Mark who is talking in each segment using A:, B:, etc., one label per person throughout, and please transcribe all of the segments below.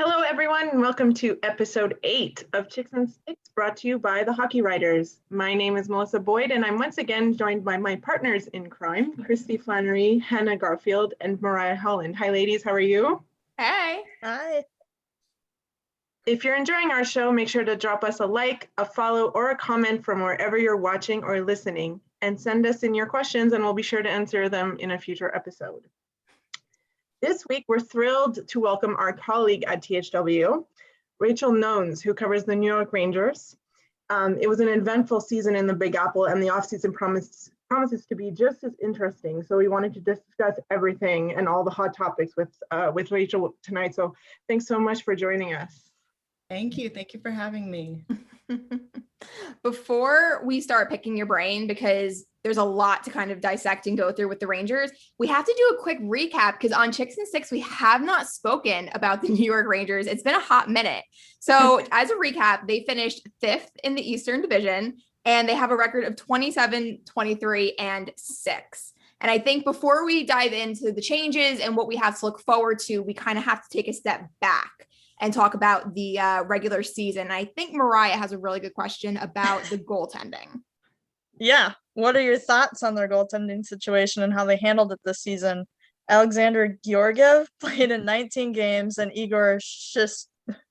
A: Hello, everyone, and welcome to episode 8 of Chicks and Sticks, brought to you by the Hockey Writers. My name is Melissa Boyd, and I'm once again joined by my partners in crime, Kristy Flannery, Hannah Garfield, and Mariah Holland. Hi, ladies. How are you?
B: Hey.
C: Hi.
A: If you're enjoying our show, make sure to drop us a like, a follow, or a comment from wherever you're watching or listening, and send us in your questions, and we'll be sure to answer them in a future episode. This week, we're thrilled to welcome our colleague at THW, Rachel Nones, who covers the New York Rangers. It was an eventful season in the Big Apple, and the offseason promises to be just as interesting. So we wanted to discuss everything and all the hot topics with Rachel tonight. So thanks so much for joining us.
C: Thank you. Thank you for having me.
B: Before we start picking your brain, because there's a lot to kind of dissect and go through with the Rangers, we have to do a quick recap because on Chicks and Sticks, we have not spoken about the New York Rangers. It's been a hot minute. So as a recap, they finished 5th in the Eastern Division, and they have a record of 27, 23, and 6. And I think before we dive into the changes and what we have to look forward to, we kind of have to take a step back and talk about the regular season. I think Mariah has a really good question about the goaltending.
D: Yeah. What are your thoughts on their goaltending situation and how they handled it this season? Alexander Georgiev played in 19 games and Igor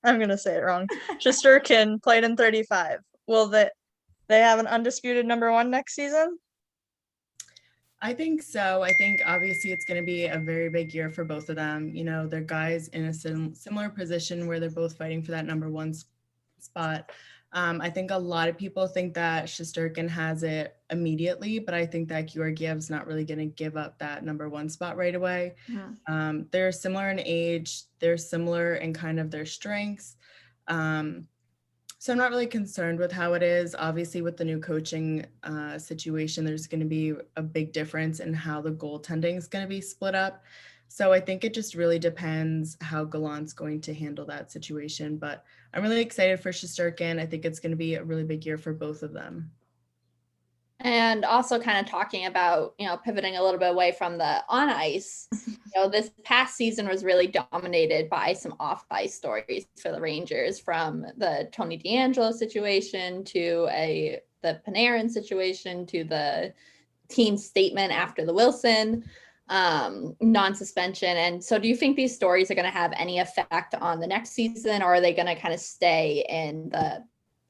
D: I'm going to say it wrong. Shesterkin played in 35. Will they have an undisputed number one next season?
C: I think so. I think obviously it's going to be a very big year for both of them. You know, they're guys in a similar position where they're both fighting for that number one spot. I think a lot of people think that Shesterkin has it immediately, but I think that Georgiev's not really going to give up that number one spot right away.
B: Yeah.
C: They're similar in age. They're similar in kind of their strengths. So I'm not really concerned with how it is. Obviously, with the new coaching situation, there's going to be a big difference in how the goaltending is going to be split up. So I think it just really depends how Gallant's going to handle that situation. But I'm really excited for Shesterkin. I think it's going to be a really big year for both of them.
E: And also kind of talking about, pivoting a little bit away from the on ice, this past season was really dominated by some off ice stories for the Rangers, from the Tony DeAngelo situation to the Panarin situation to the team statement after the Wilson non-suspension. And so do you think these stories are going to have any effect on the next season, or are they going to kind of stay in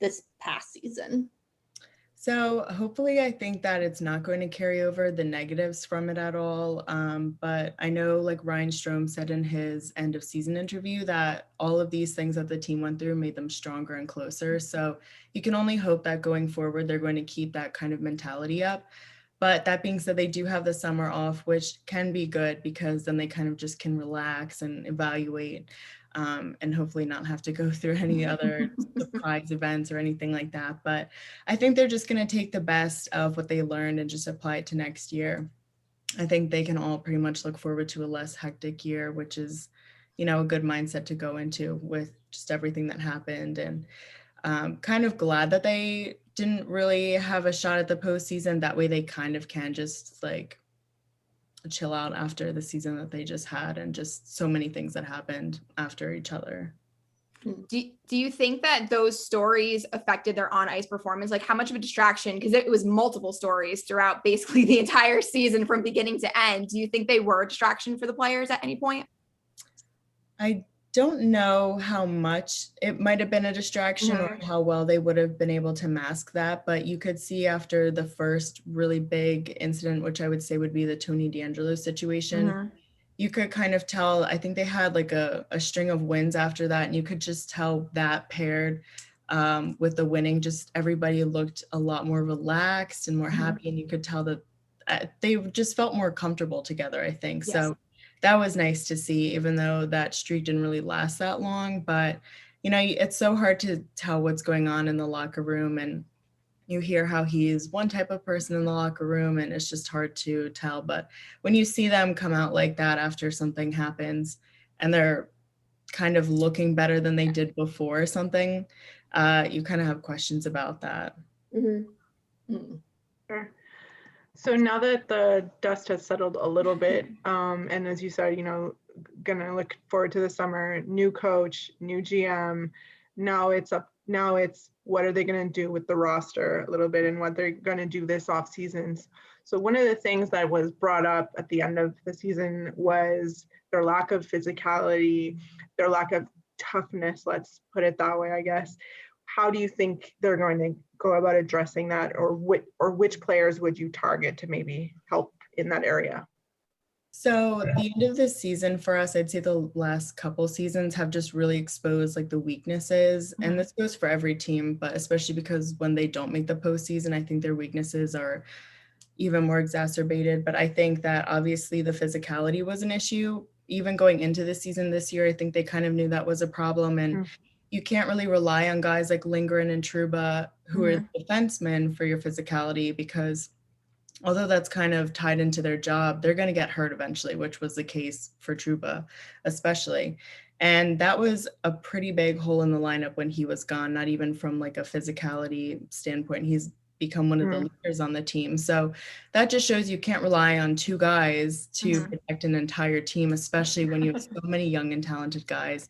E: this past season?
C: So hopefully I think that it's not going to carry over the negatives from it at all. But I know, like Ryan Strome said in his end of season interview, that all of these things that the team went through made them stronger and closer. So you can only hope that going forward, they're going to keep that kind of mentality up. But that being said, they do have the summer off, which can be good because then they kind of just can relax and evaluate. And hopefully not have to go through any other surprise events or anything like that. But I think they're just going to take the best of what they learned and just apply it to next year. I think they can all pretty much look forward to a less hectic year, which is, a good mindset to go into with just everything that happened. And kind of glad that they didn't really have a shot at the postseason. That way they kind of can just chill out after the season that they just had, and just so many things that happened after each other.
B: Do you think that those stories affected their on-ice performance? Like, how much of a distraction, because it was multiple stories throughout basically the entire season from beginning to end. Do you think they were a distraction for the players at any point?
C: I don't know how much it might have been a distraction or how well they would have been able to mask that, but you could see after the first really big incident, which I would say would be the Tony DeAngelo situation, you could kind of tell. I think they had like a string of wins after that, and you could just tell that paired with the winning, just everybody looked a lot more relaxed and more happy, and you could tell that they just felt more comfortable together, I think.
B: Yes.
C: So that was nice to see, even though that streak didn't really last that long. But, it's so hard to tell what's going on in the locker room, and you hear how he's one type of person in the locker room, and it's just hard to tell. But when you see them come out like that after something happens and they're kind of looking better than they did before something, you kind of have questions about that.
A: Sure. So now that the dust has settled a little bit, and as you said, gonna look forward to the summer, new coach, new GM. Now it's what are they gonna do with the roster a little bit and what they're gonna do this off seasons. So one of the things that was brought up at the end of the season was their lack of physicality, their lack of toughness, let's put it that way, I guess. How do you think they're going to go about addressing that, or which players would you target to maybe help in that area?
C: So the end of this season for us, I'd say the last couple seasons have just really exposed like the weaknesses, and this goes for every team, but especially because when they don't make the postseason, I think their weaknesses are even more exacerbated. But I think that obviously the physicality was an issue. Even going into the season this year, I think they kind of knew that was a problem, and you can't really rely on guys like Lindgren and Trouba, who are defensemen, for your physicality, because although that's kind of tied into their job, they're going to get hurt eventually, which was the case for Trouba, especially. And that was a pretty big hole in the lineup when he was gone, not even from like a physicality standpoint. He's become one of the leaders on the team. So that just shows you can't rely on two guys to protect an entire team, especially when you have so many young and talented guys.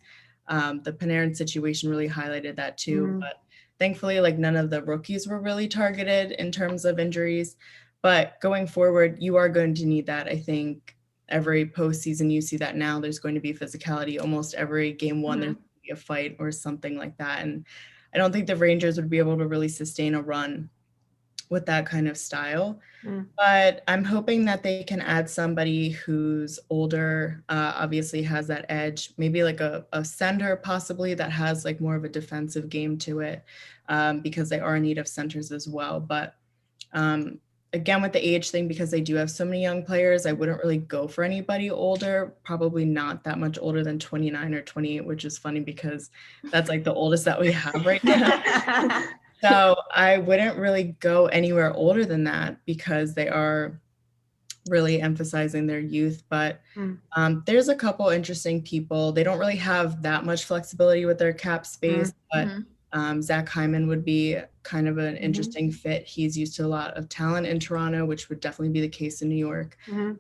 C: The Panarin situation really highlighted that too. But thankfully, like none of the rookies were really targeted in terms of injuries. But going forward, you are going to need that. I think every postseason you see that now. There's going to be physicality. Almost every game one, there's going to be a fight or something like that. And I don't think the Rangers would be able to really sustain a run with that kind of style. But I'm hoping that they can add somebody who's older, obviously has that edge, maybe like a center possibly that has like more of a defensive game to it, because they are in need of centers as well. But again, with the age thing, because they do have so many young players, I wouldn't really go for anybody older, probably not that much older than 29 or 28, which is funny because that's like the oldest that we have right now. So I wouldn't really go anywhere older than that because they are really emphasizing their youth. But there's a couple interesting people. They don't really have that much flexibility with their cap space, but Zach Hyman would be kind of an interesting fit. He's used to a lot of talent in Toronto, which would definitely be the case in New York. And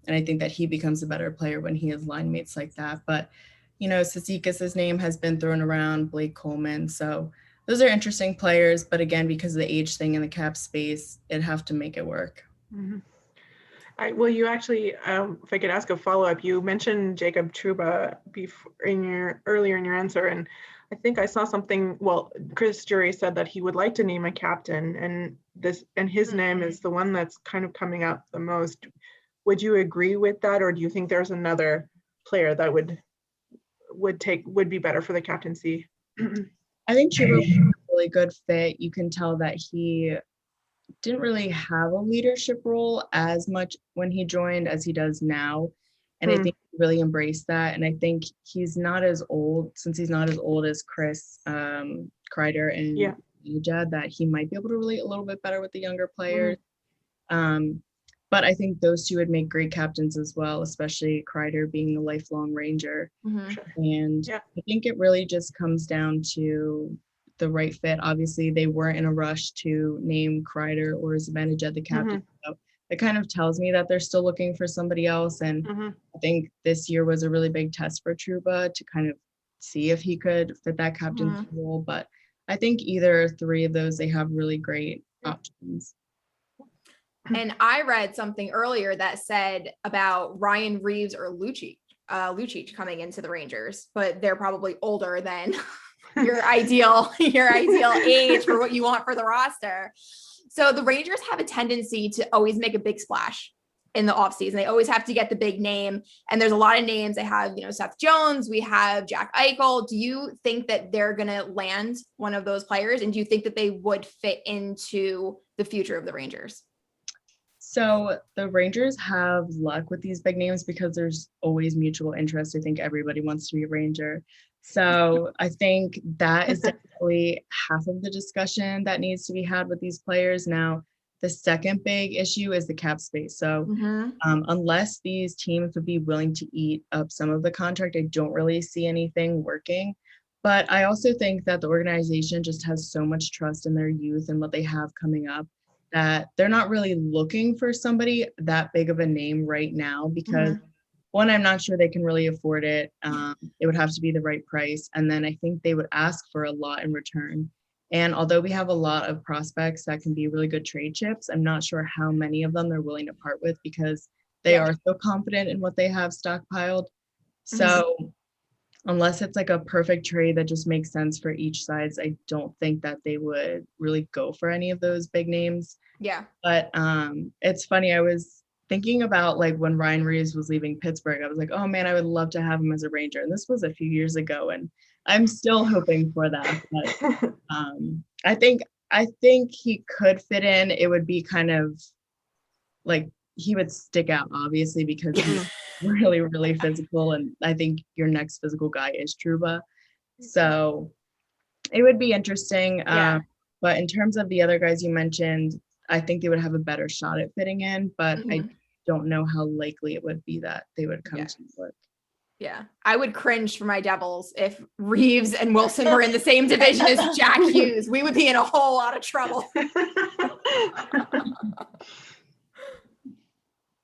C: I think that he becomes a better player when he has line mates like that. But, you know, Cizikas' name has been thrown around, Blake Coleman. So those are interesting players. But again, because of the age thing and the cap space, it'd have to make it work.
A: Well, you actually, if I could ask a follow-up, you mentioned Jacob Trouba earlier in your answer, and I think I saw something. Well, Chris Jury said that he would like to name a captain, and his name is the one that's kind of coming up the most. Would you agree with that, or do you think there's another player that would be better for the captaincy?
C: I think Trouba was a really good fit. You can tell that he didn't really have a leadership role as much when he joined as he does now. And I think he really embraced that. And I think he's not as old, since he's not as old as Chris Kreider and Jad, that he might be able to relate a little bit better with the younger players. But I think those two would make great captains as well, especially Kreider being a lifelong Ranger. And I think it really just comes down to the right fit. Obviously, they weren't in a rush to name Kreider or Zibanejad the captain. So it kind of tells me that they're still looking for somebody else. And I think this year was a really big test for Trouba to kind of see if he could fit that captain's role. But I think either three of those, they have really great options.
B: And I read something earlier that said about Ryan Reeves or Lucic coming into the Rangers, but they're probably older than your ideal age for what you want for the roster. So the Rangers have a tendency to always make a big splash in the offseason. They always have to get the big name. And there's a lot of names. They have, Seth Jones, we have Jack Eichel. Do you think that they're going to land one of those players? And do you think that they would fit into the future of the Rangers?
C: So the Rangers have luck with these big names because there's always mutual interest. I think everybody wants to be a Ranger. So I think that is definitely half of the discussion that needs to be had with these players. Now, the second big issue is the cap space. So unless these teams would be willing to eat up some of the contract, I don't really see anything working. But I also think that the organization just has so much trust in their youth and what they have coming up that they're not really looking for somebody that big of a name right now, because one, I'm not sure they can really afford it. It would have to be the right price. And then I think they would ask for a lot in return. And although we have a lot of prospects that can be really good trade chips, I'm not sure how many of them they're willing to part with because they are so confident in what they have stockpiled. So unless it's like a perfect trade that just makes sense for each sides, I don't think that they would really go for any of those big names.
B: Yeah.
C: But it's funny. I was thinking about like when Ryan Reeves was leaving Pittsburgh, I was like, oh man, I would love to have him as a Ranger. And this was a few years ago, and I'm still hoping for that. But I think he could fit in. It would be kind of like he would stick out, obviously, because he's really, really physical. And I think your next physical guy is Trouba. So it would be interesting.
B: Yeah.
C: But in terms of the other guys you mentioned, I think they would have a better shot at fitting in, but I don't know how likely it would be that they would come to New York.
B: Yeah. I would cringe for my Devils if Reeves and Wilson were in the same division as Jack Hughes. We would be in a whole lot of trouble.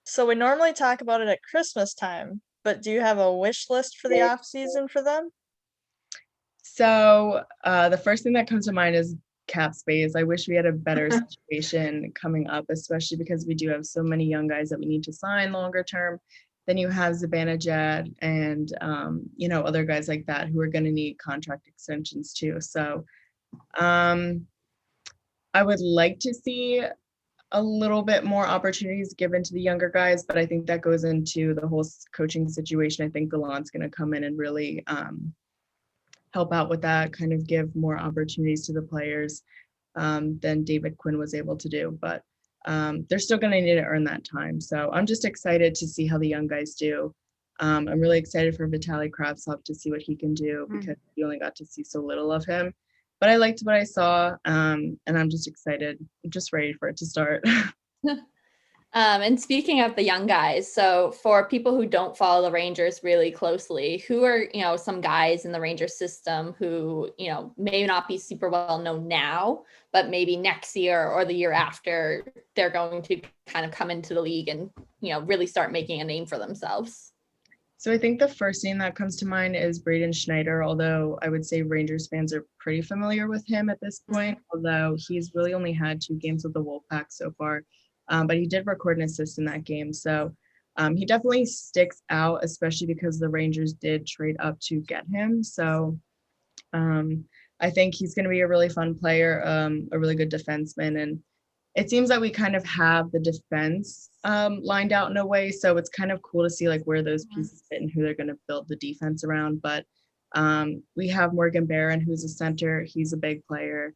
D: So we normally talk about it at Christmas time, but do you have a wish list for the off season for them?
C: So the first thing that comes to mind is cap space. I wish we had a better situation coming up, especially because we do have so many young guys that we need to sign longer term. Then you have Zibanejad and other guys like that who are going to need contract extensions too. So I would like to see a little bit more opportunities given to the younger guys, but I think that goes into the whole coaching situation. I think Galant's going to come in and really help out with that, kind of give more opportunities to the players than David Quinn was able to do. But they're still going to need to earn that time. So I'm just excited to see how the young guys do. I'm really excited for Vitaly Kravtsov to see what he can do because we only got to see so little of him. But I liked what I saw, and I'm just excited. I'm just ready for it to start.
E: And speaking of the young guys, so for people who don't follow the Rangers really closely, who are, some guys in the Rangers system who, may not be super well known now, but maybe next year or the year after, they're going to kind of come into the league and, really start making a name for themselves?
C: So I think the first name that comes to mind is Braden Schneider, although I would say Rangers fans are pretty familiar with him at this point, although he's really only had 2 games with the Wolfpack so far. But he did record an assist in that game. So he definitely sticks out, especially because the Rangers did trade up to get him. So I think he's going to be a really fun player, a really good defenseman. And it seems that we kind of have the defense lined out in a way. So it's kind of cool to see like where those pieces fit and who they're going to build the defense around. But we have Morgan Barron, who's a center. He's a big player.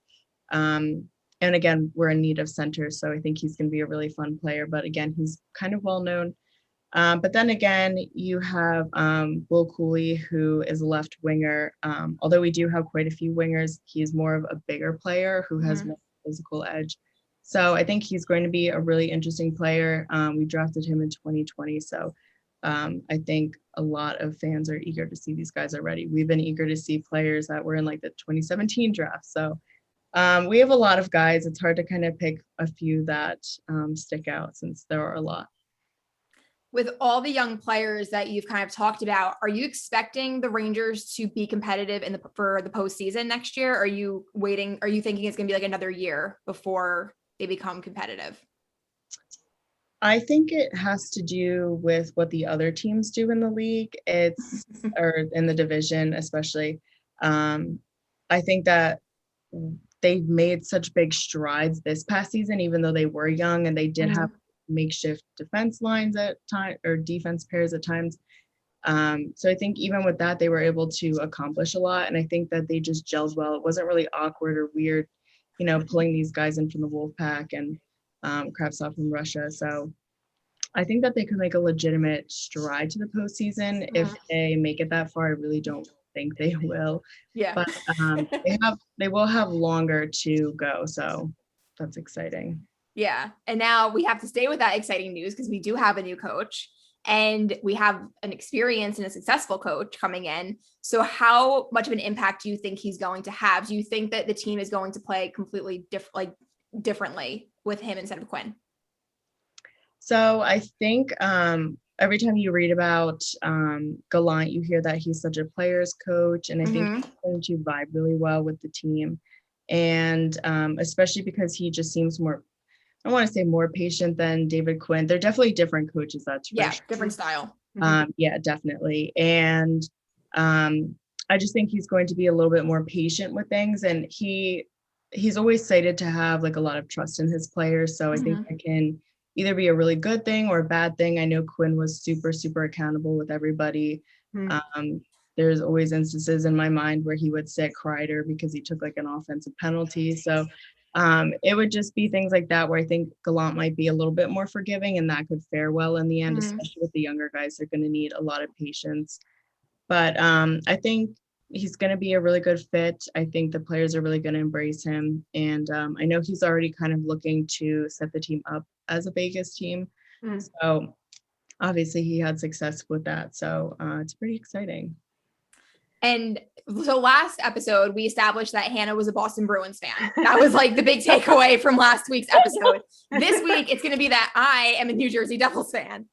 C: And again, we're in need of centers, so I think he's going to be a really fun player. But again, he's kind of well known. But then again, you have Will Cooley, who is a left winger. Although we do have quite a few wingers, he's more of a bigger player who has more physical edge. So I think he's going to be a really interesting player. We drafted him in 2020, so I think a lot of fans are eager to see these guys already. We've been eager to see players that were in like the 2017 draft. So we have a lot of guys. It's hard to kind of pick a few that stick out since there are a lot.
B: With all the young players that you've kind of talked about, are you expecting the Rangers to be competitive for the postseason next year? Are you waiting? Are you thinking it's going to be like another year before they become competitive?
C: I think it has to do with what the other teams do in the league. Or in the division, especially. I think that they've made such big strides this past season, even though they were young and they did have makeshift defense lines at time or defense pairs at times. So I think even with that, they were able to accomplish a lot. And I think that they just gelled well. It wasn't really awkward or weird, pulling these guys in from the Wolfpack and Kravtsov from Russia. So I think that they could make a legitimate stride to the postseason. If they make it that far, I really don't think they will.
B: Yeah.
C: But they will have longer to go. So that's exciting.
B: Yeah. And now we have to stay with that exciting news because we do have a new coach and we have an experienced and a successful coach coming in. So how much of an impact do you think he's going to have? Do you think that the team is going to play completely differently with him instead of Quinn?
C: So I think, every time you read about Gallant, you hear that he's such a player's coach, and I think he's going to vibe really well with the team. And especially because he just seems more, I don't want to say more patient than David Quinn. They're definitely different coaches, that's for sure.
B: Different style.
C: Yeah, definitely. And I just think he's going to be a little bit more patient with things, and he's always cited to have like a lot of trust in his players. So I think that can either be a really good thing or a bad thing. I know Quinn was super, super accountable with everybody. There's always instances in my mind where he would sit Kreider because he took like an offensive penalty. So it would just be things like that where I think Gallant might be a little bit more forgiving, and that could fare well in the end, especially with the younger guys. They're going to need a lot of patience. But I think he's going to be a really good fit. I think the players are really going to embrace him. And I know he's already kind of looking to set the team up as a Vegas team. So obviously he had success with that. So it's pretty exciting.
B: And so last episode, we established that Hannah was a Boston Bruins fan. That was like the big takeaway from last week's episode. This week, it's going to be that I am a New Jersey Devils fan.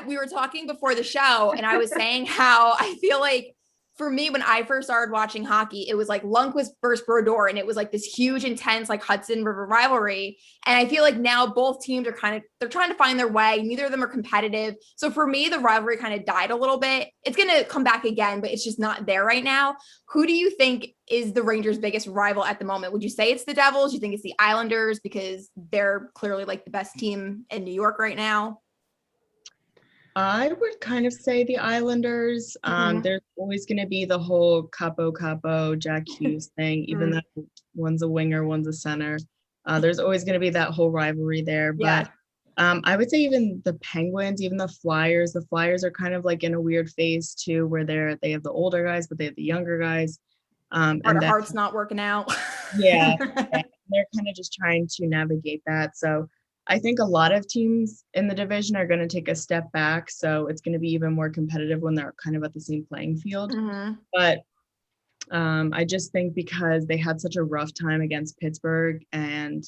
B: We were talking before the show, and I was saying how I feel like for me, when I first started watching hockey, it was like Lundqvist versus Brodeur, and it was like this huge, intense, like Hudson River rivalry. And I feel like now both teams are they're trying to find their way. Neither of them are competitive. So for me, the rivalry kind of died a little bit. It's going to come back again, but it's just not there right now. Who do you think is the Rangers' biggest rival at the moment? Would you say it's the Devils? Do you think it's the Islanders because they're clearly like the best team in New York right now?
C: I would kind of say the Islanders. There's always going to be the whole Capo, Jack Hughes thing, even though one's a winger, one's a center. There's always going to be that whole rivalry there. But I would say even the Penguins, even the Flyers are kind of like in a weird phase too, where they have the older guys, but they have the younger guys.
B: And their heart's not working out.
C: Yeah, they're kind of just trying to navigate that. So I think a lot of teams in the division are going to take a step back. So it's going to be even more competitive when they're kind of at the same playing field. But I just think because they had such a rough time against Pittsburgh, and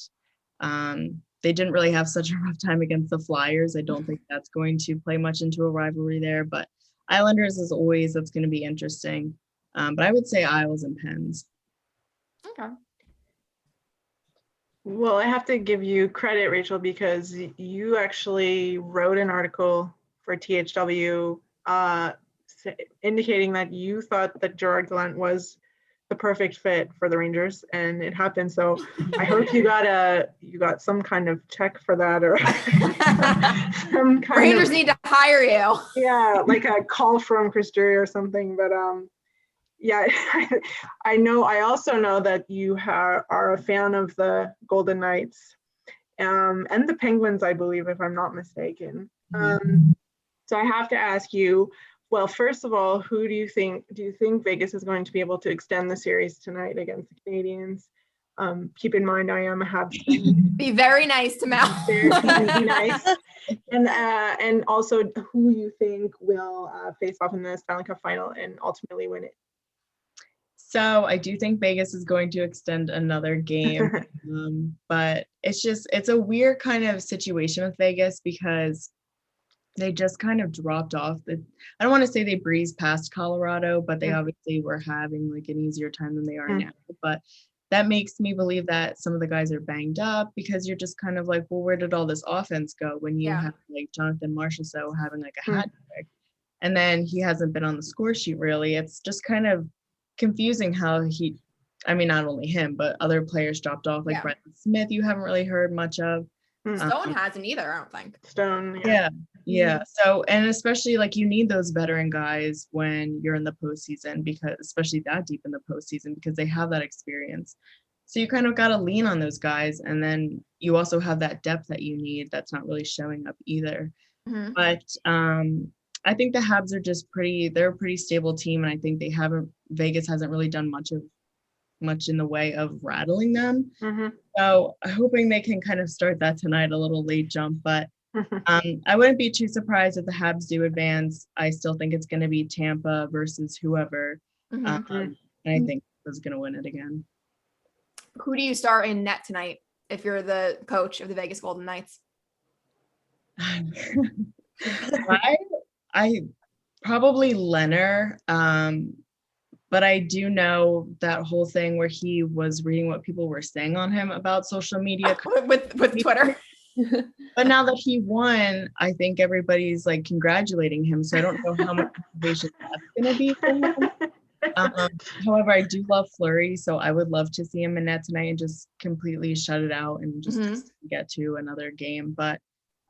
C: they didn't really have such a rough time against the Flyers, I don't think that's going to play much into a rivalry there. But Islanders, as always, that's going to be interesting. But I would say Isles and Pens.
B: Okay.
A: Well, I have to give you credit, Rachel, because you actually wrote an article for THW indicating that you thought that Gerard Gallant was the perfect fit for the Rangers, and it happened. So I hope you got some kind of check for that, or some kind
B: Rangers need to hire you.
A: Yeah, like a call from Chris Drury or something. But yeah, I also know that you are a fan of the Golden Knights and the Penguins, I believe, if I'm not mistaken. So I have to ask you, well, first of all, do you think Vegas is going to be able to extend the series tonight against the Canadiens? Keep in mind, I am a Habs fan.
B: Be very nice to Mal.
A: Be nice. And also who you think will face off in the Stanley Cup final and ultimately win it.
C: So I do think Vegas is going to extend another game, but it's a weird kind of situation with Vegas because they just kind of dropped off. I don't want to say they breezed past Colorado, but they obviously were having like an easier time than they are now. But that makes me believe that some of the guys are banged up because you're just kind of like, well, where did all this offense go when you have like Jonathan Marchessault having like a hat trick, and then he hasn't been on the score sheet really. It's just kind of confusing how not only him, but other players dropped off, like Brendan Smith, you haven't really heard much of.
B: Stone hasn't either, I don't think.
A: Stone,
C: yeah. So, and especially like you need those veteran guys when you're in the postseason, because especially that deep in the postseason, because they have that experience. So you kind of got to lean on those guys, and then you also have that depth that you need that's not really showing up either. But I think the Habs are just they're a pretty stable team, and I think Vegas hasn't really done much in the way of rattling them. So I'm hoping they can kind of start that tonight, a little late jump, but I wouldn't be too surprised if the Habs do advance. I still think it's going to be Tampa versus whoever, and I think is going to win it again.
B: Who do you start in net tonight if you're the coach of the Vegas Golden Knights?
C: I probably Leonard, but I do know that whole thing where he was reading what people were saying on him about social media
B: with Twitter.
C: But now that he won, I think everybody's like congratulating him. So I don't know how much motivation that's going to be for him. However, I do love Fleury, so I would love to see him in net tonight and just completely shut it out and just get to another game. But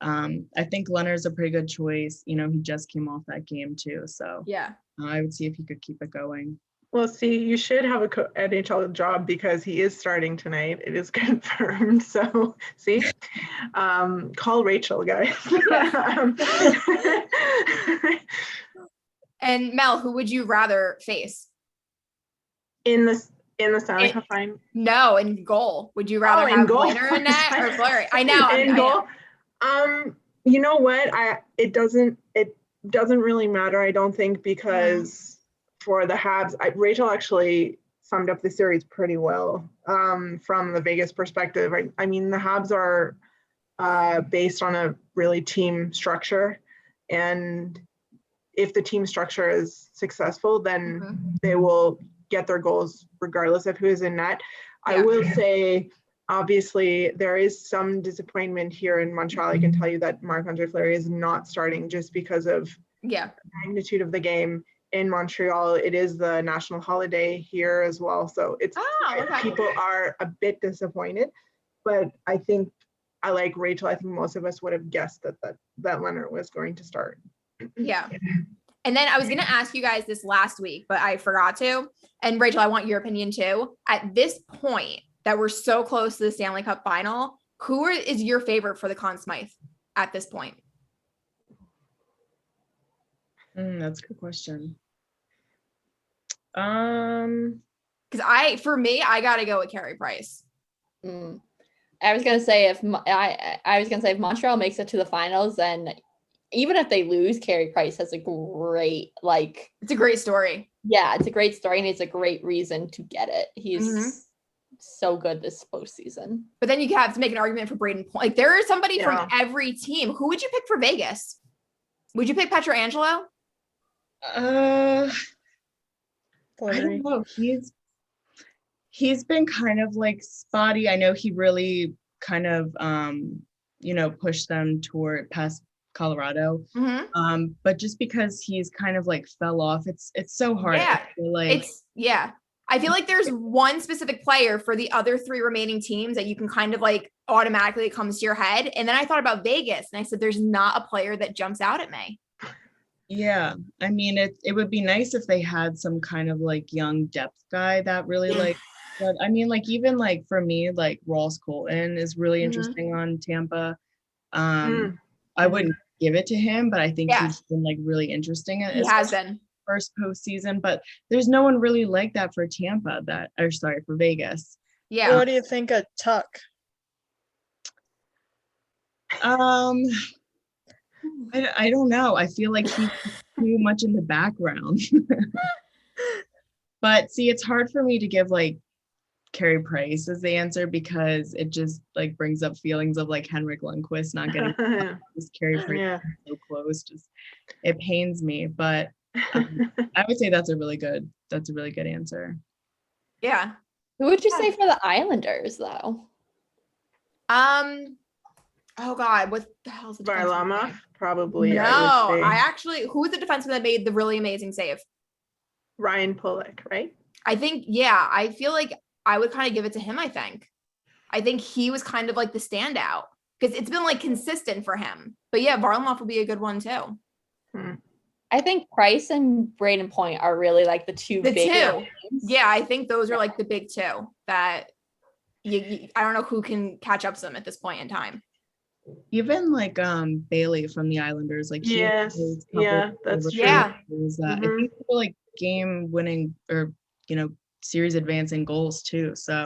C: I think Leonard's a pretty good choice. You know, he just came off that game too. So
B: yeah,
C: I would see if he could keep it going.
A: Well, see, you should have a NHL job because he is starting tonight. It is confirmed. So, see, call Rachel, guys.
B: And Mel, who would you rather face
A: in the Stanley Cup final?
B: No, in goal. Would you rather have Leonard in net or Fleury? I know.
A: In goal. You know what? It doesn't really matter. I don't think because. For the Habs, Rachel actually summed up the series pretty well from the Vegas perspective. I mean, the Habs are based on a really team structure, and if the team structure is successful, then they will get their goals regardless of who is in net. Yeah. I will say, obviously, there is some disappointment here in Montreal. I can tell you that Marc-Andre Fleury is not starting just because of the magnitude of the game. In Montreal, it is the national holiday here as well, so it's people are a bit disappointed. But I think I like Rachel. I think most of us would have guessed that Leonard was going to start.
B: Yeah, and then I was going to ask you guys this last week, but I forgot to. And Rachel, I want your opinion too. At this point, that we're so close to the Stanley Cup final, who is your favorite for the Conn Smythe at this point?
C: That's a good question.
B: Because for me, I gotta go with Carey Price.
E: I was gonna say if Montreal makes it to the finals, then even if they lose, Carey Price has a great it's
B: a great story.
E: Yeah, it's a great story, and it's a great reason to get it. He's so good this postseason.
B: But then you have to make an argument for Braden Point. Like there is somebody from every team. Who would you pick for Vegas? Would you pick Pietrangelo?
C: I don't know. He's been kind of like spotty. I know he really kind of pushed them toward past Colorado. But just because he's kind of like fell off, it's so hard.
B: Yeah. I feel like there's one specific player for the other three remaining teams that you can kind of like automatically it comes to your head. And then I thought about Vegas and I said, there's not a player that jumps out at me.
C: Yeah, I mean, it would be nice if they had some kind of like young depth guy that really like, but I mean, like even like for me, like Ross Colton is really interesting on Tampa. I wouldn't give it to him, but I think he's been like really interesting.
B: He has been
C: first postseason, but there's no one really like that for Tampa for Vegas.
D: Yeah. What do you think of Tuck?
C: I don't know. I feel like he's too much in the background. But see, it's hard for me to give like Carey Price as the answer because it just like brings up feelings of like Henrik Lundqvist not getting this Carey Price so close. Just it pains me, but I would say that's a really good answer.
B: Yeah.
E: Who would you say for the Islanders though?
B: Oh God, what the hell is the
A: Varlamov? Probably.
B: No, I actually, who was the defenseman that made the really amazing save?
A: Ryan Pulock, right?
B: I think, I feel like I would kind of give it to him, I think he was kind of like the standout because it's been like consistent for him. But yeah, Varlamov would be a good one too.
E: I think Price and Braden Point are really like the two.
B: Yeah, I think those are like the big two that I don't know who can catch up to them at this point in time.
C: Even like Bailey from the Islanders, like
A: that's true.
C: I think like game winning or series advancing goals too. So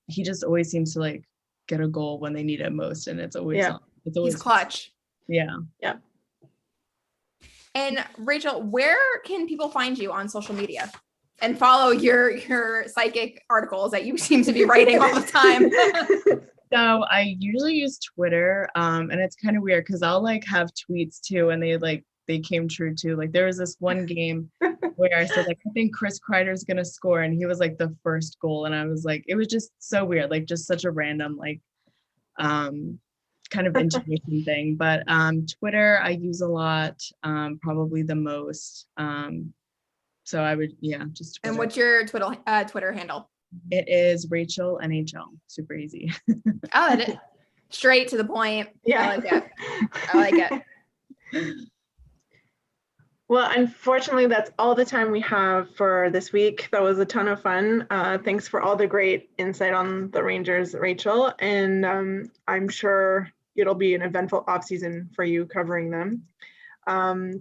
C: he just always seems to like get a goal when they need it most, and it's always
B: he's clutch.
C: Yeah.
B: And Rachel, where can people find you on social media and follow your psychic articles that you seem to be writing all the time?
C: So I usually use Twitter, and it's kind of weird because I'll like have tweets too, and they came true too. Like there was this one game where I said like I think Chris Kreider's gonna score, and he was like the first goal, and I was like, it was just so weird, like just such a random like kind of intuition thing. But Twitter I use a lot, probably the most. So I would just Twitter.
B: And what's your Twitter handle?
C: It is Rachel NHL. Super easy.
B: Oh, that is straight to the point.
A: Yeah.
B: I like it. I like it.
A: Well, unfortunately, that's all the time we have for this week. That was a ton of fun. Thanks for all the great insight on the Rangers, Rachel. And I'm sure it'll be an eventful offseason for you covering them.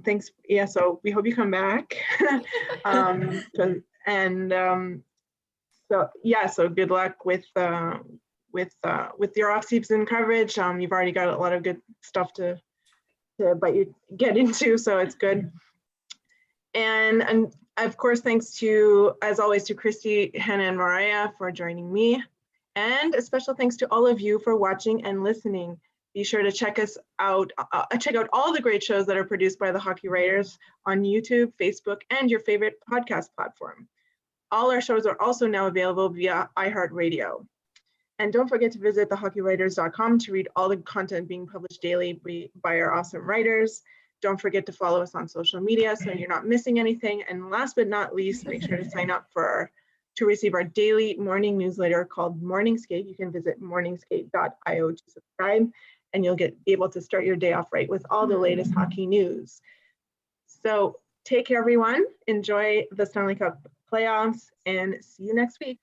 A: Thanks. Yeah, so we hope you come back. So good luck with your offseason coverage. You've already got a lot of good stuff to get into, so it's good. And of course, thanks to, as always, to Kristy, Hannah, and Mariah for joining me. And a special thanks to all of you for watching and listening. Be sure to check us out, check out all the great shows that are produced by the Hockey Writers on YouTube, Facebook, and your favorite podcast platform. All our shows are also now available via iHeartRadio. And don't forget to visit thehockeywriters.com to read all the content being published daily by our awesome writers. Don't forget to follow us on social media so you're not missing anything. And last but not least, make sure to sign up to receive our daily morning newsletter called Morningscape. You can visit morningscape.io to subscribe, and you'll be able to start your day off right with all the latest hockey news. So take care, everyone. Enjoy the Stanley Cup playoffs, and see you next week.